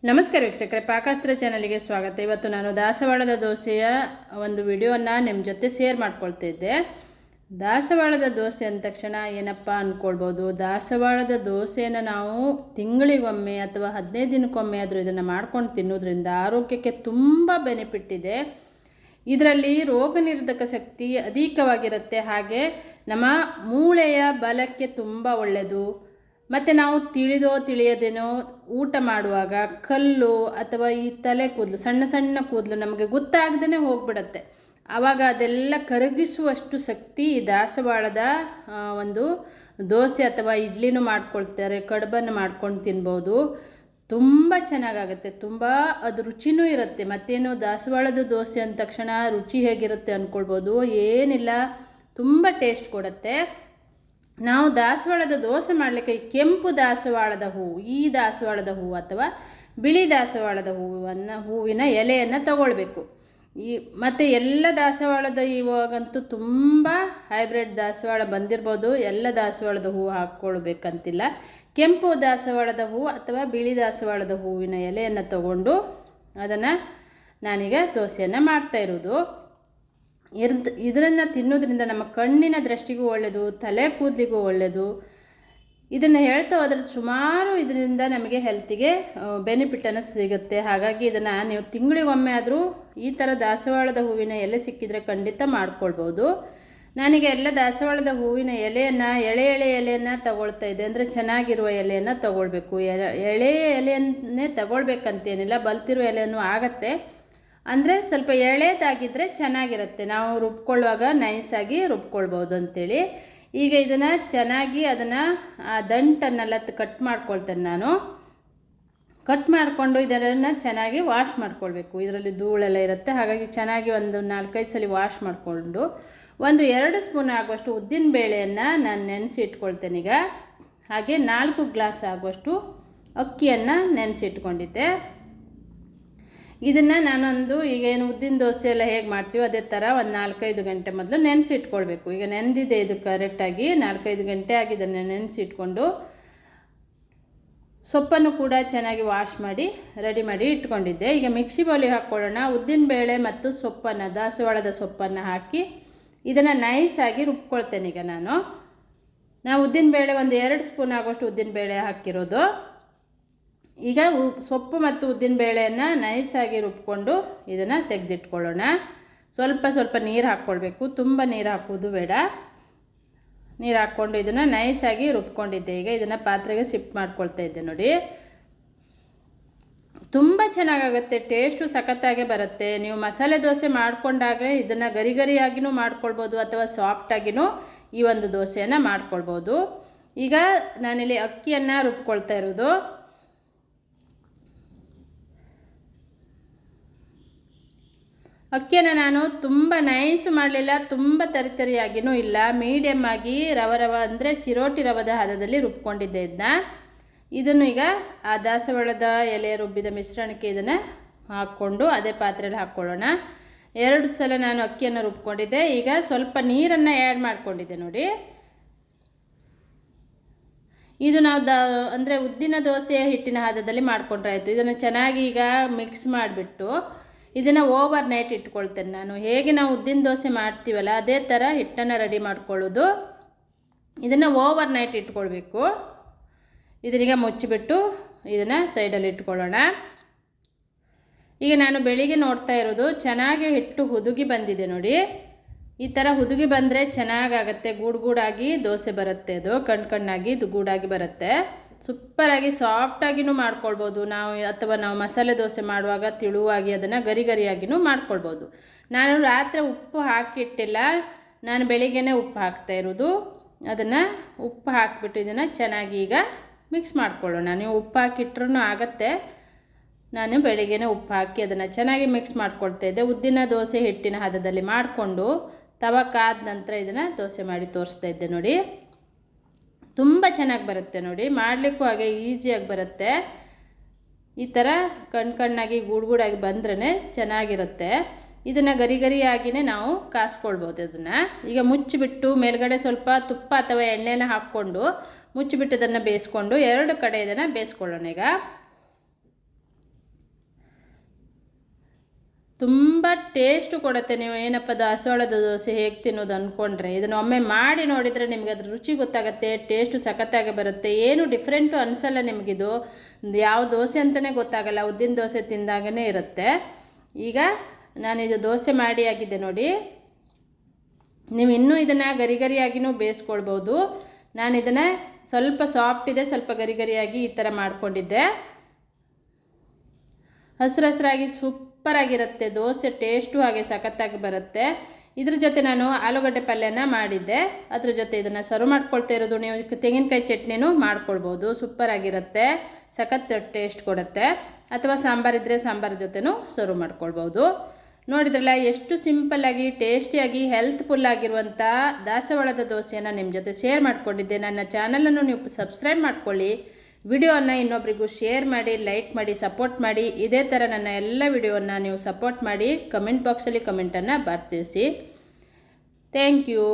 ನಮಸ್ಕಾರ ವೀಕ್ಷಕರೇ, ಪಾಕಾಸ್ತ್ರ ಚಾನಲ್ಗೆ ಸ್ವಾಗತ. ಇವತ್ತು ನಾನು ದಾಸವಾಳದ ದೋಸೆಯ ಒಂದು ವಿಡಿಯೋನ ನಿಮ್ಮ ಜೊತೆ ಶೇರ್ ಮಾಡ್ಕೊಳ್ತಿದ್ದೆ. ದಾಸವಾಳದ ದೋಸೆ ಅಂದ ತಕ್ಷಣ ಏನಪ್ಪ ಅಂದ್ಕೊಳ್ಬೋದು. ದಾಸವಾಳದ ದೋಸೆಯನ್ನು ನಾವು ತಿಂಗಳಿಗೊಮ್ಮೆ ಅಥವಾ 15 ದಿನಕ್ಕೊಮ್ಮೆ ಆದರೂ ಇದನ್ನು ಮಾಡ್ಕೊಂಡು ತಿನ್ನೋದ್ರಿಂದ ಆರೋಗ್ಯಕ್ಕೆ ತುಂಬ ಬೆನಿಫಿಟ್ ಇದೆ. ಇದರಲ್ಲಿ ರೋಗ ನಿರೋಧಕ ಶಕ್ತಿ ಅಧಿಕವಾಗಿರುತ್ತೆ. ಹಾಗೆ ನಮ್ಮ ಮೂಳೆಯ ಬಲಕ್ಕೆ ತುಂಬ ಒಳ್ಳೆಯದು. ಮತ್ತು ನಾವು ತಿಳಿಯದೇನೋ ಊಟ ಮಾಡುವಾಗ ಕಲ್ಲು ಅಥವಾ ಈ ತಲೆ ಕೂದಲು, ಸಣ್ಣ ಸಣ್ಣ ಕೂದಲು ನಮಗೆ ಗೊತ್ತಾಗದೇ ಹೋಗ್ಬಿಡತ್ತೆ. ಆವಾಗ ಅದೆಲ್ಲ ಕರಗಿಸುವಷ್ಟು ಶಕ್ತಿ ಈ ದಾಸವಾಳದ ಒಂದು ದೋಸೆ ಅಥವಾ ಇಡ್ಲಿನೂ ಮಾಡ್ಕೊಳ್ತಾರೆ, ಕಡುಬನ್ನು ಮಾಡ್ಕೊಂಡು ತಿನ್ಬೋದು. ತುಂಬ ಚೆನ್ನಾಗಾಗುತ್ತೆ, ತುಂಬ ಅದು ರುಚಿನೂ ಇರುತ್ತೆ. ಮತ್ತೇನು ದಾಸವಾಳದ ದೋಸೆ ಅಂದ ತಕ್ಷಣ ರುಚಿ ಹೇಗಿರುತ್ತೆ ಅಂದ್ಕೊಳ್ಬೋದು. ಏನಿಲ್ಲ, ತುಂಬ ಟೇಸ್ಟ್ ಕೊಡುತ್ತೆ. ನಾವು ದಾಸವಾಳದ ದೋಸೆ ಮಾಡಲಿಕ್ಕೆ ಕೆಂಪು ದಾಸವಾಳದ ಹೂವು, ಈ ದಾಸವಾಳದ ಹೂವು ಅಥವಾ ಬಿಳಿ ದಾಸವಾಳದ ಹೂವಿನ ಎಲೆಯನ್ನು ತಗೊಳ್ಬೇಕು. ಮತ್ತು ಎಲ್ಲ ದಾಸವಾಳದ ಇವಾಗಂತೂ ತುಂಬ ಹೈಬ್ರಿಡ್ ದಾಸವಾಳ ಬಂದಿರ್ಬೋದು. ಎಲ್ಲ ದಾಸವಾಳದ ಹೂವು ಹಾಕ್ಕೊಳ್ಬೇಕಂತಿಲ್ಲ. ಕೆಂಪು ದಾಸವಾಳದ ಹೂವು ಅಥವಾ ಬಿಳಿ ದಾಸವಾಳದ ಹೂವಿನ ಎಲೆಯನ್ನು ತಗೊಂಡು ಅದನ್ನು ನಾನೀಗ ದೋಸೆಯನ್ನು ಮಾಡ್ತಾಯಿರೋದು. ಇದನ್ನು ತಿನ್ನೋದ್ರಿಂದ ನಮ್ಮ ಕಣ್ಣಿನ ದೃಷ್ಟಿಗೂ ಒಳ್ಳೆಯದು, ತಲೆ ಕೂದಲಿಗೂ ಒಳ್ಳೆಯದು. ಇದನ್ನು ಹೇಳ್ತಾ ಹೋದ್ರೆ ಸುಮಾರು ಇದರಿಂದ ನಮಗೆ ಹೆಲ್ತಿಗೆ ಬೆನಿಫಿಟನ್ನು ಸಿಗುತ್ತೆ. ಹಾಗಾಗಿ ಇದನ್ನು ನೀವು ತಿಂಗಳಿಗೊಮ್ಮೆ ಆದರೂ ಈ ಥರ ದಾಸವಾಳದ ಹೂವಿನ ಎಲೆ ಸಿಕ್ಕಿದರೆ ಖಂಡಿತ ಮಾಡ್ಕೊಳ್ಬೋದು. ನಾನೀಗ ಎಲ್ಲ ದಾಸವಾಳದ ಹೂವಿನ ಎಳೆ ಎಲೆಯನ್ನು ತಗೊಳ್ತಾ ಇದ್ದೆ. ಅಂದರೆ ಚೆನ್ನಾಗಿರುವ ಎಲೆಯನ್ನು ತಗೊಳ್ಬೇಕು. ಎಳೆಯ ಎಲೆಯನ್ನೇ ತಗೊಳ್ಬೇಕಂತೇನಿಲ್ಲ, ಬಲ್ತಿರುವ ಎಲೆಯೂ ಆಗತ್ತೆ. ಅಂದರೆ ಸ್ವಲ್ಪ ಎಳೆದಾಗಿದ್ದರೆ ಚೆನ್ನಾಗಿರುತ್ತೆ, ನಾವು ರುಬ್ಕೊಳ್ಳುವಾಗ ನೈಸಾಗಿ ರುಬ್ಕೊಳ್ಬೋದು ಅಂಥೇಳಿ. ಈಗ ಇದನ್ನು ಚೆನ್ನಾಗಿ ಆ ದಂಟನ್ನೆಲ್ಲ ಕಟ್ ಮಾಡ್ಕೊಳ್ತೇನೆ ನಾನು. ಕಟ್ ಮಾಡಿಕೊಂಡು ಇದನ್ನು ಚೆನ್ನಾಗಿ ವಾಶ್ ಮಾಡ್ಕೊಳ್ಬೇಕು. ಇದರಲ್ಲಿ ಧೂಳೆಲ್ಲ ಇರುತ್ತೆ, ಹಾಗಾಗಿ ಚೆನ್ನಾಗಿ ಒಂದು 4-5 ಸಲ ವಾಶ್ ಮಾಡಿಕೊಂಡು 1-2 ಸ್ಪೂನ್ ಆಗುವಷ್ಟು ಉದ್ದಿನ ಬೇಳೆಯನ್ನು ನಾನು ನೆನೆಸಿ ಇಟ್ಕೊಳ್ತೇನೆ ಈಗ. ಹಾಗೆ 4 ಗ್ಲಾಸ್ ಆಗುವಷ್ಟು ಅಕ್ಕಿಯನ್ನು ನೆನೆಸಿ ಇಟ್ಕೊಂಡಿದ್ದೆ. ಇದನ್ನು ನಾನೊಂದು ಈಗ ಏನು ಉದ್ದಿನ ದೋಸೆ ಎಲ್ಲ ಹೇಗೆ ಮಾಡ್ತೀವೋ ಅದೇ ಥರ ಒಂದು 4-5 ಗಂಟೆ ಮೊದಲು ನೆನೆಸಿ ಇಟ್ಕೊಳ್ಬೇಕು. ಈಗ ನೆನೆದಿದೆ ಇದು ಕರೆಕ್ಟಾಗಿ 4-5 ಗಂಟೆ ಆಗಿದ್ದನ್ನು ನೆನೆಸಿ ಇಟ್ಕೊಂಡು ಸೊಪ್ಪನ್ನು ಕೂಡ ಚೆನ್ನಾಗಿ ವಾಶ್ ಮಾಡಿ ರೆಡಿ ಮಾಡಿ ಇಟ್ಕೊಂಡಿದ್ದೆ. ಈಗ ಮಿಕ್ಸಿ ಬೌಲಿಗೆ ಹಾಕ್ಕೊಳ್ಳೋಣ. ಉದ್ದಿನಬೇಳೆ ಮತ್ತು ಸೊಪ್ಪನ್ನು, ದಾಸವಾಳದ ಸೊಪ್ಪನ್ನು ಹಾಕಿ ಇದನ್ನು ನೈಸಾಗಿ ರುಬ್ಕೊಳ್ತೇನೆ. ಈಗ ನಾವು ಉದ್ದಿನಬೇಳೆ 1-2 ಸ್ಪೂನ್ ಆಗುವಷ್ಟು ಉದ್ದಿನಬೇಳೆ ಹಾಕಿರೋದು. ಈಗ ಸೊಪ್ಪು ಮತ್ತು ಉದ್ದಿನಬೇಳೆಯನ್ನು ನೈಸಾಗಿ ರುಬ್ಕೊಂಡು ಇದನ್ನು ತೆಗೆದಿಟ್ಕೊಳ್ಳೋಣ. ಸ್ವಲ್ಪ ನೀರು ಹಾಕ್ಕೊಳ್ಬೇಕು, ತುಂಬ ನೀರು ಹಾಕೋದು ಬೇಡ. ನೀರು ಹಾಕ್ಕೊಂಡು ಇದನ್ನು ನೈಸಾಗಿ ರುಬ್ಕೊಂಡಿದ್ದೆ. ಈಗ ಇದನ್ನು ಪಾತ್ರೆಗೆ ಶಿಫ್ಟ್ ಮಾಡ್ಕೊಳ್ತಾ ಇದ್ದೆ ನೋಡಿ. ತುಂಬ ಚೆನ್ನಾಗಾಗುತ್ತೆ, ಟೇಸ್ಟು ಸಖತ್ತಾಗೆ ಬರುತ್ತೆ. ನೀವು ಮಸಾಲೆ ದೋಸೆ ಮಾಡಿಕೊಂಡಾಗ ಇದನ್ನು ಗರಿಯಾಗಿನೂ ಮಾಡ್ಕೊಳ್ಬೋದು ಅಥವಾ ಸಾಫ್ಟಾಗಿನೂ ಈ ಒಂದು ದೋಸೆಯನ್ನು ಮಾಡ್ಕೊಳ್ಬೋದು. ಈಗ ನಾನಿಲ್ಲಿ ಅಕ್ಕಿಯನ್ನು ರುಬ್ಕೊಳ್ತಾ ಇರೋದು. ಅಕ್ಕಿಯನ್ನು ನಾನು ತುಂಬ ನೈಸು ಮಾಡಲಿಲ್ಲ, ತುಂಬ ತರಿಯಾಗಿಯೂ ಇಲ್ಲ, ಮೀಡಿಯಮ್ ಆಗಿ ರವ ಅಂದರೆ ಚಿರೋಟಿ ರವದ ಹದದಲ್ಲಿ ರುಬ್ಕೊಂಡಿದ್ದೆ ಇದನ್ನು ಈಗ ಆ ದಾಸವಾಳದ ಎಲೆ ರುಬ್ಬಿದ ಮಿಶ್ರಣಕ್ಕೆ ಇದನ್ನು ಹಾಕ್ಕೊಂಡು ಅದೇ ಪಾತ್ರೆಯಲ್ಲಿ ಹಾಕ್ಕೊಳ್ಳೋಣ. 2 ಸಲ ನಾನು ಅಕ್ಕಿಯನ್ನು ರುಬ್ಕೊಂಡಿದ್ದೆ. ಈಗ ಸ್ವಲ್ಪ ನೀರನ್ನು ಆ್ಯಡ್ ಮಾಡ್ಕೊಂಡಿದ್ದೆ ನೋಡಿ. ಇದು ನಾವು ಅಂದರೆ ಉದ್ದಿನ ದೋಸೆಯ ಹಿಟ್ಟಿನ ಹದದಲ್ಲಿ ಮಾಡ್ಕೊಂಡ್ರೆ ಆಯಿತು. ಇದನ್ನು ಚೆನ್ನಾಗಿ ಈಗ ಮಿಕ್ಸ್ ಮಾಡಿಬಿಟ್ಟು ಇದನ್ನು ಓವರ್ ನೈಟ್ ಇಟ್ಕೊಳ್ತೇನೆ ನಾನು. ಹೇಗೆ ನಾವು ಉದ್ದಿನ ದೋಸೆ ಮಾಡ್ತೀವಲ್ಲ ಅದೇ ಥರ ಹಿಟ್ಟನ್ನು ರೆಡಿ ಮಾಡ್ಕೊಳ್ಳೋದು. ಇದನ್ನು ಓವರ್ ನೈಟ್ ಇಟ್ಕೊಳ್ಬೇಕು. ಇದನ್ನೀಗ ಮುಚ್ಚಿಬಿಟ್ಟು ಇದನ್ನು ಸೈಡಲ್ಲಿ ಇಟ್ಕೊಳ್ಳೋಣ. ಈಗ ನಾನು ಬೆಳಿಗ್ಗೆ ನೋಡ್ತಾ ಇರೋದು ಚೆನ್ನಾಗಿ ಹಿಟ್ಟು ಹುದುಗಿ ಬಂದಿದೆ ನೋಡಿ. ಈ ಥರ ಹುದುಗಿ ಬಂದರೆ ಚೆನ್ನಾಗಾಗತ್ತೆ, ಗೂಡಾಗಿ ದೋಸೆ ಬರುತ್ತೆ. ಅದು ಕಣ್ಣಾಗಿ ಇದು ಗೂಡಾಗಿ ಬರುತ್ತೆ. ಸೂಪರಾಗಿ ಸಾಫ್ಟಾಗಿನೂ ಮಾಡ್ಕೊಳ್ಬೋದು ನಾವು, ಅಥವಾ ನಾವು ಮಸಾಲೆ ದೋಸೆ ಮಾಡುವಾಗ ತಿಳುವಾಗಿ ಅದನ್ನು ಗರಿಯಾಗಿನೂ ಮಾಡ್ಕೊಳ್ಬೋದು. ನಾನು ರಾತ್ರಿ ಉಪ್ಪು ಹಾಕಿಟ್ಟಿಲ್ಲ, ನಾನು ಬೆಳಿಗ್ಗೆನೇ ಉಪ್ಪು ಹಾಕ್ತಾಯಿರೋದು. ಅದನ್ನು ಉಪ್ಪು ಹಾಕಿಬಿಟ್ಟು ಇದನ್ನು ಚೆನ್ನಾಗಿ ಈಗ ಮಿಕ್ಸ್ ಮಾಡ್ಕೊಳ್ಳೋಣ. ನೀವು ಉಪ್ಪು ಹಾಕಿಟ್ರೂ ಆಗುತ್ತೆ. ನಾನು ಬೆಳಿಗ್ಗೆನೇ ಉಪ್ಪು ಹಾಕಿ ಅದನ್ನು ಚೆನ್ನಾಗಿ ಮಿಕ್ಸ್ ಮಾಡ್ಕೊಳ್ತಾಯಿದ್ದೆ. ಉದ್ದಿನ ದೋಸೆ ಹಿಟ್ಟಿನ ಹದದಲ್ಲಿ ಮಾಡಿಕೊಂಡು ತವ ಕಾದ ನಂತರ ಇದನ್ನು ದೋಸೆ ಮಾಡಿ ತೋರಿಸ್ತಾ ಇದ್ದೆ ನೋಡಿ. ತುಂಬ ಚೆನ್ನಾಗಿ ಬರುತ್ತೆ ನೋಡಿ, ಮಾಡಲಿಕ್ಕೂ ಹಾಗೆ ಈಸಿಯಾಗಿ ಬರುತ್ತೆ. ಈ ಥರ ಕಣ್ಣಾಗಿ ಗೂಡಾಗಿ ಬಂದ್ರೇ ಚೆನ್ನಾಗಿರುತ್ತೆ. ಇದನ್ನು ಗರಿಯಾಗಿಯೇ ನಾವು ಕಾಸ್ಕೊಳ್ಬೋದು. ಅದನ್ನು ಈಗ ಮುಚ್ಚಿಬಿಟ್ಟು ಮೇಲ್ಗಡೆ ಸ್ವಲ್ಪ ತುಪ್ಪ ಅಥವಾ ಎಣ್ಣೆನ ಹಾಕ್ಕೊಂಡು ಮುಚ್ಚಿಬಿಟ್ಟು ಅದನ್ನು ಬೇಯಿಸ್ಕೊಂಡು 2 ಕಡೆ ಇದನ್ನು ಬೇಯಿಸ್ಕೊಳ್ಳೋಣ. ಈಗ ತುಂಬ ಟೇಸ್ಟು ಕೊಡುತ್ತೆ. ನೀವು ಏನಪ್ಪ ದಾಸವಾಳದ ದೋಸೆ ಹೇಗೆ ತಿನ್ನೋದು ಅಂದ್ಕೊಂಡ್ರೆ ಇದನ್ನು ಒಮ್ಮೆ ಮಾಡಿ ನೋಡಿದರೆ ನಿಮಗೆ ಅದ್ರ ರುಚಿ ಗೊತ್ತಾಗುತ್ತೆ. ಟೇಸ್ಟು ಸಖತ್ತಾಗಿ ಬರುತ್ತೆ. ಏನು ಡಿಫ್ರೆಂಟು ಅನಿಸಲ್ಲ ನಿಮಗಿದು. ಯಾವ ದೋಸೆ ಅಂತಲೇ ಗೊತ್ತಾಗಲ್ಲ, ಉದ್ದಿನ ದೋಸೆ ತಿಂದಾಗೇ ಇರುತ್ತೆ. ಈಗ ನಾನಿದು ದೋಸೆ ಮಾಡಿ ಆಗಿದೆ ನೋಡಿ. ನೀವು ಇನ್ನೂ ಇದನ್ನು ಗರಿಗರಿಯಾಗಿಯೂ ಬೇಯಿಸ್ಕೊಳ್ಬೋದು. ನಾನು ಇದನ್ನು ಸ್ವಲ್ಪ ಸಾಫ್ಟ್ ಇದೆ, ಸ್ವಲ್ಪ ಗರಿಗರಿಯಾಗಿ ಈ ಥರ ಮಾಡ್ಕೊಂಡಿದ್ದೆ. ಹಸಿರಾಗಿ ಸೂಪರಾಗಿರುತ್ತೆ ದೋಸೆ. ಟೇಸ್ಟು ಹಾಗೆ ಸಖತ್ತಾಗಿ ಬರುತ್ತೆ. ಇದ್ರ ಜೊತೆ ನಾನು ಆಲೂಗಡ್ಡೆ ಪಲ್ಯನ ಮಾಡಿದ್ದೆ. ಅದ್ರ ಜೊತೆ ಇದನ್ನು ಸರ್ವ್ ಮಾಡ್ಕೊಳ್ತಾ ಇರೋದು. ನೀವು ತೆಂಗಿನಕಾಯಿ ಚಟ್ನಿನೂ ಮಾಡ್ಕೊಳ್ಬೋದು. ಸೂಪರಾಗಿರುತ್ತೆ, ಸಖತ್ ಟೇಸ್ಟ್ ಕೊಡುತ್ತೆ. ಅಥವಾ ಸಾಂಬಾರಿದ್ದರೆ ಸಾಂಬಾರು ಜೊತೆನೂ ಸರ್ವ್ ಮಾಡ್ಕೊಳ್ಬೋದು. ನೋಡಿದ್ರಲ್ಲ ಎಷ್ಟು ಸಿಂಪಲ್ಲಾಗಿ ಟೇಸ್ಟಿಯಾಗಿ ಹೆಲ್ತ್ಫುಲ್ ಆಗಿರುವಂಥ ದಾಸವಾಳದ ದೋಸೆಯನ್ನು ನಿಮ್ಮ ಜೊತೆ ಶೇರ್ ಮಾಡಿಕೊಂಡಿದ್ದೆ. ನನ್ನ ಚಾನಲನ್ನು ನೀವು ಸಬ್ಸ್ಕ್ರೈಬ್ ಮಾಡ್ಕೊಳ್ಳಿ. ವಿಡಿಯೋವನ್ನು ಇನ್ನೊಬ್ಬರಿಗೂ ಶೇರ್ ಮಾಡಿ, ಲೈಕ್ ಮಾಡಿ, ಸಪೋರ್ಟ್ ಮಾಡಿ. ಇದೇ ಥರ ನನ್ನ ಎಲ್ಲ ವಿಡಿಯೋವನ್ನು ನೀವು ಸಪೋರ್ಟ್ ಮಾಡಿ. ಕಮೆಂಟ್ ಬಾಕ್ಸಲ್ಲಿ ಕಮೆಂಟನ್ನು ಬರ್ತಿಸಿ. Thank you.